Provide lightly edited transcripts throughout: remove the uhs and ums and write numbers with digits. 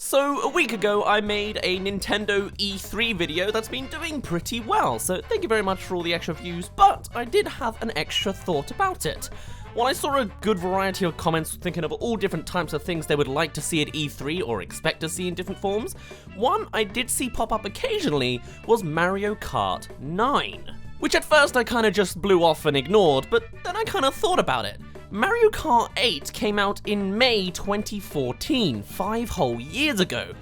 So, a week ago I made a Nintendo E3 video that's been doing pretty well, so thank you very much for all the extra views, but I did have an extra thought about it. While I saw a good variety of comments thinking of all different types of things they would like to see at E3 or expect to see in different forms, one I did see pop up occasionally was Mario Kart 9. Which at first I kinda just blew off and ignored, but then I kinda thought about it. Mario Kart 8 came out in May 2014, 5 whole years ago.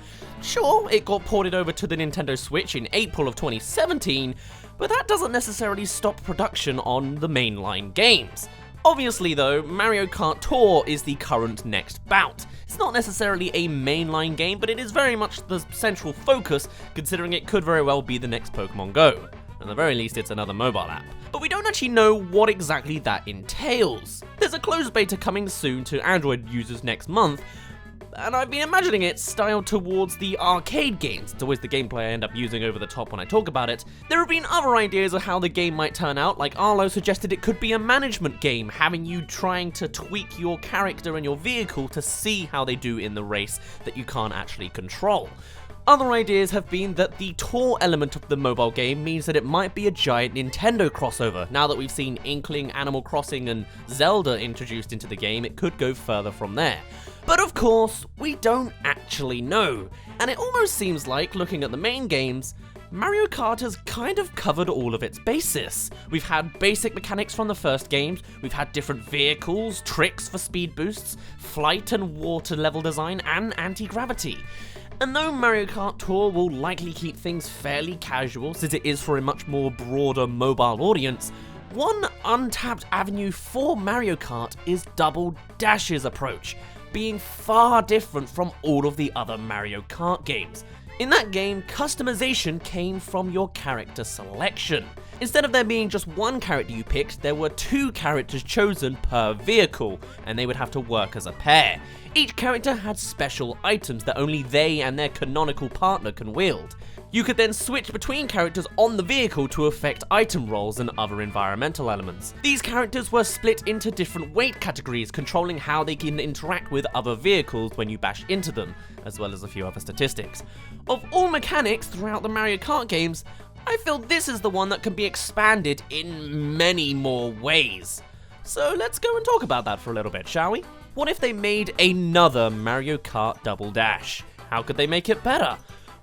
Sure, it got ported over to the Nintendo Switch in April of 2017, but that doesn't necessarily stop production on the mainline games. Obviously though, Mario Kart Tour is the current next bout. It's not necessarily a mainline game, but it is very much the central focus, considering it could very well be the next Pokemon Go. At the very least, it's another mobile app. But we don't actually know what exactly that entails. There's a closed beta coming soon to Android users next month, and I've been imagining it styled towards the arcade games. It's always the gameplay I end up using over the top when I talk about it. There have been other ideas of how the game might turn out, like Arlo suggested it could be a management game, having you trying to tweak your character and your vehicle to see how they do in the race that you can't actually control. Other ideas have been that the tour element of the mobile game means that it might be a giant Nintendo crossover. Now that we've seen Inkling, Animal Crossing, and Zelda introduced into the game, it could go further from there. But of course, we don't actually know. And it almost seems like, looking at the main games, Mario Kart has kind of covered all of its bases. We've had basic mechanics from the first games, we've had different vehicles, tricks for speed boosts, flight and water level design, and anti-gravity. And though Mario Kart Tour will likely keep things fairly casual, since it is for a much more broader mobile audience, one untapped avenue for Mario Kart is Double Dash's approach, being far different from all of the other Mario Kart games. In that game, customization came from your character selection. Instead of there being just one character you picked, there were 2 characters chosen per vehicle, and they would have to work as a pair. Each character had special items that only they and their canonical partner can wield. You could then switch between characters on the vehicle to affect item rolls and other environmental elements. These characters were split into different weight categories, controlling how they can interact with other vehicles when you bash into them, as well as a few other statistics. Of all mechanics throughout the Mario Kart games, I feel this is the one that can be expanded in many more ways. So let's go and talk about that for a little bit, shall we? What if they made another Mario Kart Double Dash? How could they make it better?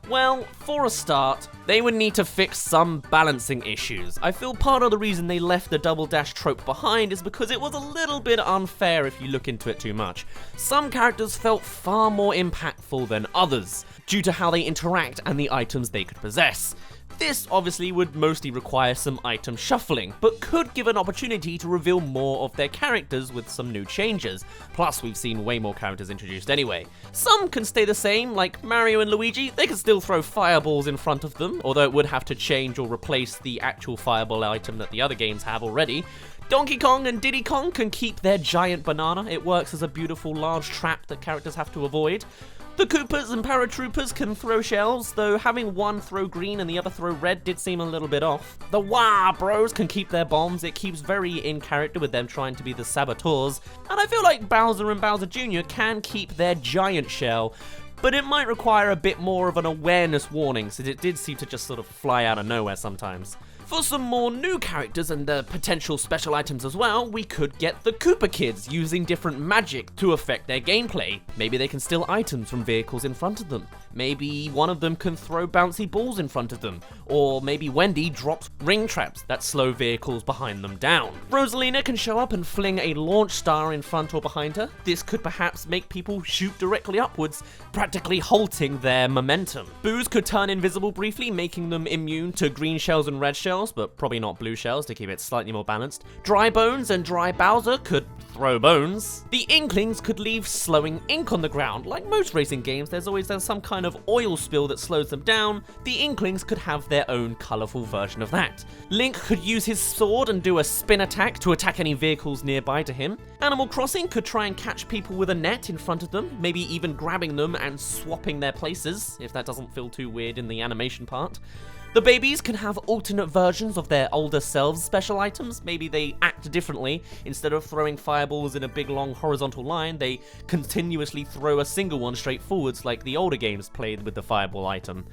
Well, for a start, they would need to fix some balancing issues. I feel part of the reason they left the Double Dash trope behind is because it was a little bit unfair if you look into it too much. Some characters felt far more impactful than others, due to how they interact and the items they could possess. This obviously would mostly require some item shuffling, but could give an opportunity to reveal more of their characters with some new changes. Plus, we've seen way more characters introduced anyway. Some can stay the same, like Mario and Luigi. They can still throw fireballs in front of them, although it would have to change or replace the actual fireball item that the other games have already. Donkey Kong and Diddy Kong can keep their giant banana. It works as a beautiful large trap that characters have to avoid. The Koopas and Paratroopers can throw shells, though having one throw green and the other throw red did seem a little bit off. The Wah Bros can keep their bombs. It keeps very in character with them trying to be the saboteurs. And I feel like Bowser and Bowser Jr. can keep their giant shell, but it might require a bit more of an awareness warning, since it did seem to just sort of fly out of nowhere sometimes. For some more new characters and the potential special items as well, we could get the Koopa Kids using different magic to affect their gameplay. Maybe they can steal items from vehicles in front of them. Maybe one of them can throw bouncy balls in front of them. Or maybe Wendy drops ring traps that slow vehicles behind them down. Rosalina can show up and fling a launch star in front or behind her. This could perhaps make people shoot directly upwards, practically halting their momentum. Boos could turn invisible briefly, making them immune to green shells and red shells, but probably not blue shells to keep it slightly more balanced. Dry Bones and Dry Bowser could throw bones. The Inklings could leave slowing ink on the ground. Like most racing games, there's always some kind of oil spill that slows them down. The Inklings could have their own colourful version of that. Link could use his sword and do a spin attack to attack any vehicles nearby to him. Animal Crossing could try and catch people with a net in front of them, maybe even grabbing them and swapping their places, if that doesn't feel too weird in the animation part. The babies can have alternate versions of their older selves' special items. Maybe they act differently. Instead of throwing fireballs in a big long horizontal line, they continuously throw a single one straight forwards like the older games played with the fireball item.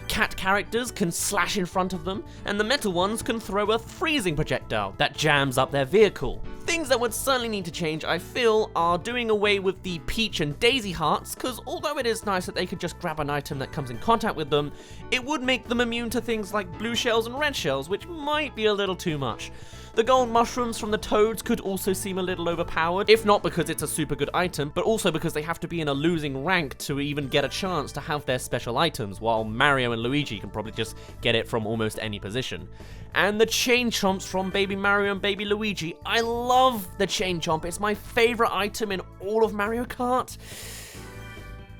Cat characters can slash in front of them, and the metal ones can throw a freezing projectile that jams up their vehicle. Things that would certainly need to change, I feel, are doing away with the Peach and Daisy hearts, because although it is nice that they could just grab an item that comes in contact with them, it would make them immune to things like blue shells and red shells, which might be a little too much. The gold mushrooms from the toads could also seem a little overpowered, if not because it's a super good item, but also because they have to be in a losing rank to even get a chance to have their special items, while Mario and Luigi can probably just get it from almost any position. And the chain chomps from Baby Mario and Baby Luigi. I love the chain chomp, it's my favorite item in all of Mario Kart.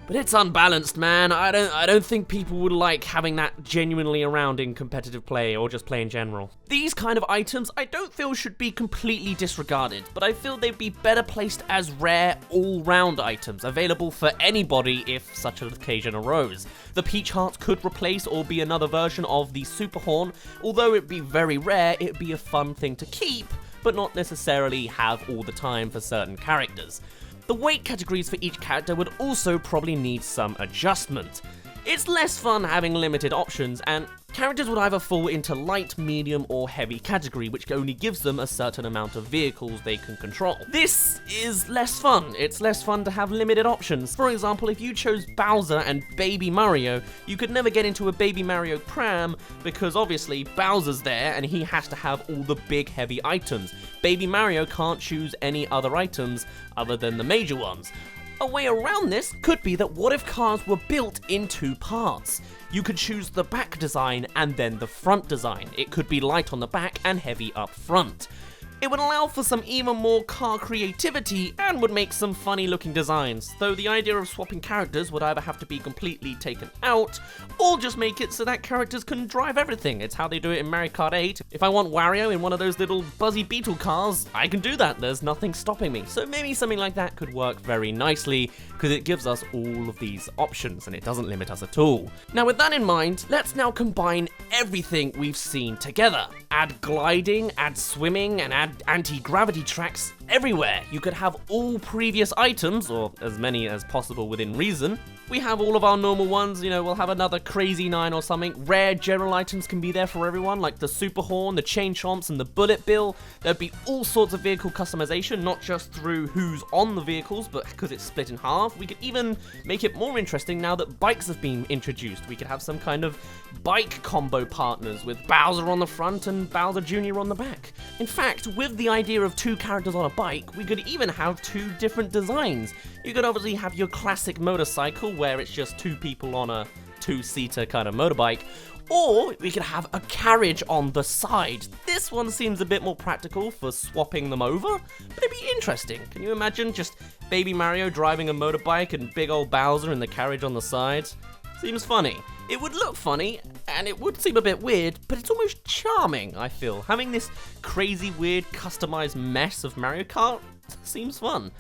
But it's unbalanced, man. I don't think people would like having that genuinely around in competitive play or just play in general. These kind of items I don't feel should be completely disregarded, but I feel they'd be better placed as rare all-round items, available for anybody if such an occasion arose. The Peach Heart could replace or be another version of the Super Horn. Although it'd be very rare, it'd be a fun thing to keep, but not necessarily have all the time for certain characters. The weight categories for each character would also probably need some adjustment. It's less fun having limited options, and characters would either fall into light, medium, or heavy category, which only gives them a certain amount of vehicles they can control. This is less fun. It's less fun to have limited options. For example, if you chose Bowser and Baby Mario, you could never get into a Baby Mario pram because obviously Bowser's there and he has to have all the big heavy items. Baby Mario can't choose any other items other than the major ones. A way around this could be that what if cars were built in two parts? You could choose the back design and then the front design. It could be light on the back and heavy up front. It would allow for some even more car creativity and would make some funny looking designs, though the idea of swapping characters would either have to be completely taken out, or just make it so that characters can drive everything. It's how they do it in Mario Kart 8. If I want Wario in one of those little buzzy beetle cars, I can do that, there's nothing stopping me. So maybe something like that could work very nicely, because it gives us all of these options and it doesn't limit us at all. Now with that in mind, let's now combine everything we've seen together. Add gliding, add swimming, and add anti-gravity tracks everywhere. You could have all previous items, or as many as possible within reason. We have all of our normal ones, we'll have another crazy 9 or something. Rare general items can be there for everyone, like the Super Horn, the Chain Chomps, and the Bullet Bill. There'd be all sorts of vehicle customization, not just through who's on the vehicles, but because it's split in half. We could even make it more interesting now that bikes have been introduced. We could have some kind of bike combo partners with Bowser on the front and Bowser Jr. on the back. In fact, with the idea of 2 characters on a bike, we could even have 2 different designs. You could obviously have your classic motorcycle where it's just 2 people on a 2-seater kind of motorbike, or we could have a carriage on the side. This one seems a bit more practical for swapping them over, but it'd be interesting. Can you imagine just Baby Mario driving a motorbike and big old Bowser in the carriage on the side? Seems funny. It would look funny, and it would seem a bit weird, but it's almost charming, I feel. Having this crazy, weird, customized mess of Mario Kart seems fun.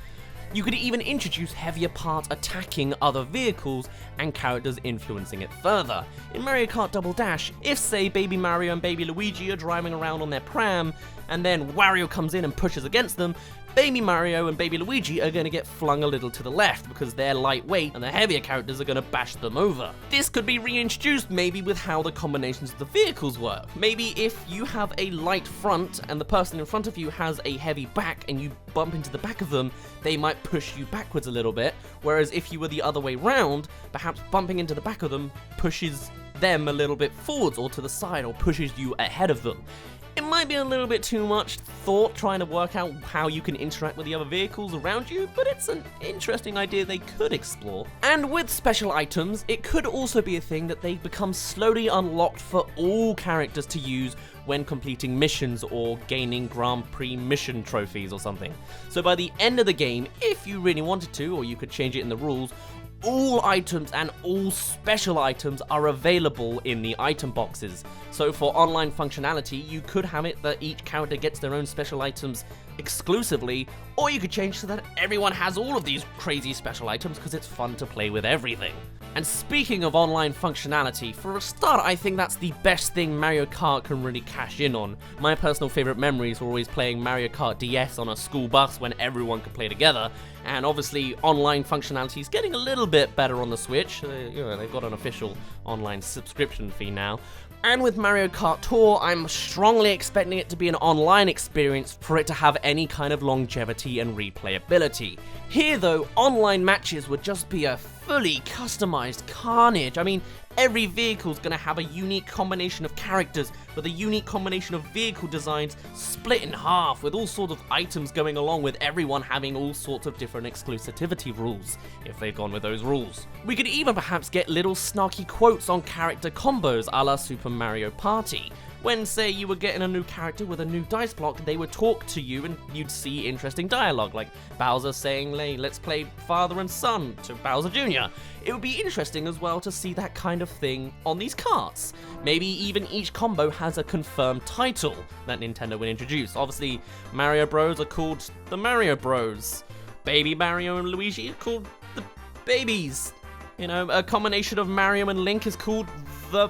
You could even introduce heavier parts attacking other vehicles and characters influencing it further. In Mario Kart Double Dash, if say Baby Mario and Baby Luigi are driving around on their pram, and then Wario comes in and pushes against them, Baby Mario and Baby Luigi are going to get flung a little to the left because they're lightweight and the heavier characters are going to bash them over. This could be reintroduced maybe with how the combinations of the vehicles work. Maybe if you have a light front and the person in front of you has a heavy back and you bump into the back of them, they might push you backwards a little bit, whereas if you were the other way round, perhaps bumping into the back of them pushes them a little bit forwards or to the side or pushes you ahead of them. It might be a little bit too much thought trying to work out how you can interact with the other vehicles around you, but it's an interesting idea they could explore. And with special items, it could also be a thing that they become slowly unlocked for all characters to use when completing missions or gaining Grand Prix mission trophies or something. So by the end of the game, if you really wanted to, or you could change it in the rules, all items and all special items are available in the item boxes. So for online functionality, you could have it that each character gets their own special items exclusively, or you could change so that everyone has all of these crazy special items because it's fun to play with everything. And speaking of online functionality, for a start, I think that's the best thing Mario Kart can really cash in on. My personal favorite memories were always playing Mario Kart DS on a school bus when everyone could play together, and obviously online functionality is getting a little bit better on the Switch. They've got an official online subscription fee now. And with Mario Kart Tour, I'm strongly expecting it to be an online experience for it to have any kind of longevity and replayability. Here though, online matches would just be a fully customized carnage. I mean, every vehicle's gonna have a unique combination of characters with a unique combination of vehicle designs split in half, with all sorts of items going along, with everyone having all sorts of different exclusivity rules, if they've gone with those rules. We could even perhaps get little snarky quotes on character combos a la Super Mario Party. When, say, you were getting a new character with a new dice block, they would talk to you and you'd see interesting dialogue, like Bowser saying, hey, let's play father and son to Bowser Jr. It would be interesting as well to see that kind of thing on these carts. Maybe even each combo has a confirmed title that Nintendo would introduce. Obviously, Mario Bros are called the Mario Bros. Baby Mario and Luigi are called the Babies. You know, a combination of Mario and Link is called the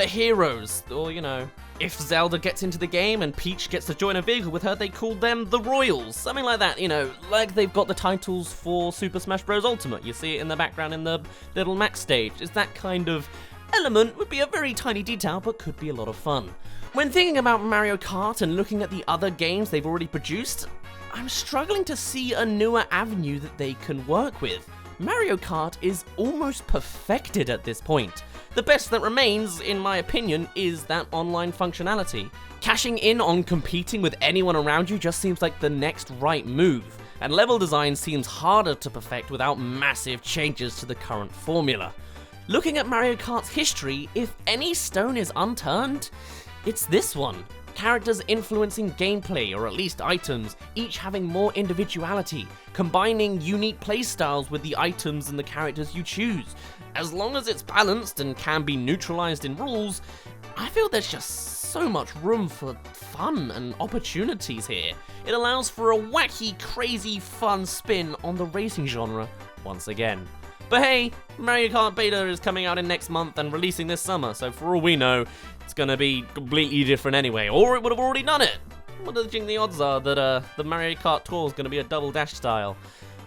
Heroes, or, you know, if Zelda gets into the game and Peach gets to join a vehicle with her, they call them the Royals. Something like that, you know, like they've got the titles for Super Smash Bros. Ultimate. You see it in the background in the little Max stage. It's that kind of element, would be a very tiny detail, but could be a lot of fun. When thinking about Mario Kart and looking at the other games they've already produced, I'm struggling to see a newer avenue that they can work with. Mario Kart is almost perfected at this point. The best that remains, in my opinion, is that online functionality. Cashing in on competing with anyone around you just seems like the next right move, and level design seems harder to perfect without massive changes to the current formula. Looking at Mario Kart's history, if any stone is unturned, it's this one. Characters influencing gameplay, or at least items, each having more individuality, combining unique playstyles with the items and the characters you choose. As long as it's balanced and can be neutralized in rules, I feel there's just so much room for fun and opportunities here. It allows for a wacky, crazy, fun spin on the racing genre once again. But hey, Mario Kart Beta is coming out in next month and releasing this summer, so for all we know, it's gonna be completely different anyway, or it would have already done it. What do you think the odds are that the Mario Kart Tour is gonna be a Double Dash style?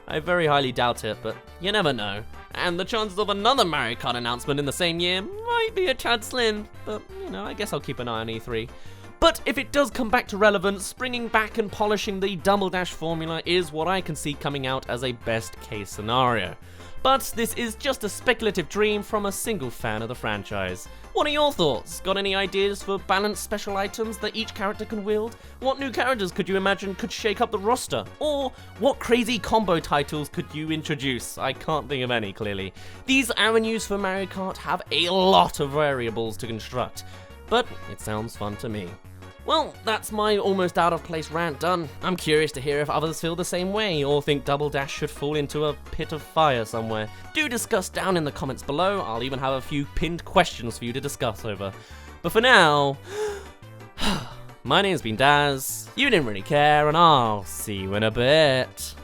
I very highly doubt it, but you never know. And the chances of another Mario Kart announcement in the same year might be a tad slim, but you know, I guess I'll keep an eye on E3. But if it does come back to relevance, bringing back and polishing the Double Dash formula is what I can see coming out as a best case scenario. But this is just a speculative dream from a single fan of the franchise. What are your thoughts? Got any ideas for balanced special items that each character can wield? What new characters could you imagine could shake up the roster? Or what crazy combo titles could you introduce? I can't think of any, clearly. These avenues for Mario Kart have a lot of variables to construct, but it sounds fun to me. Well, that's my almost out of place rant done. I'm curious to hear if others feel the same way or think Double Dash should fall into a pit of fire somewhere. Do discuss down in the comments below. I'll even have a few pinned questions for you to discuss over. But for now, my name's been Daz, you didn't really care, and I'll see you in a bit.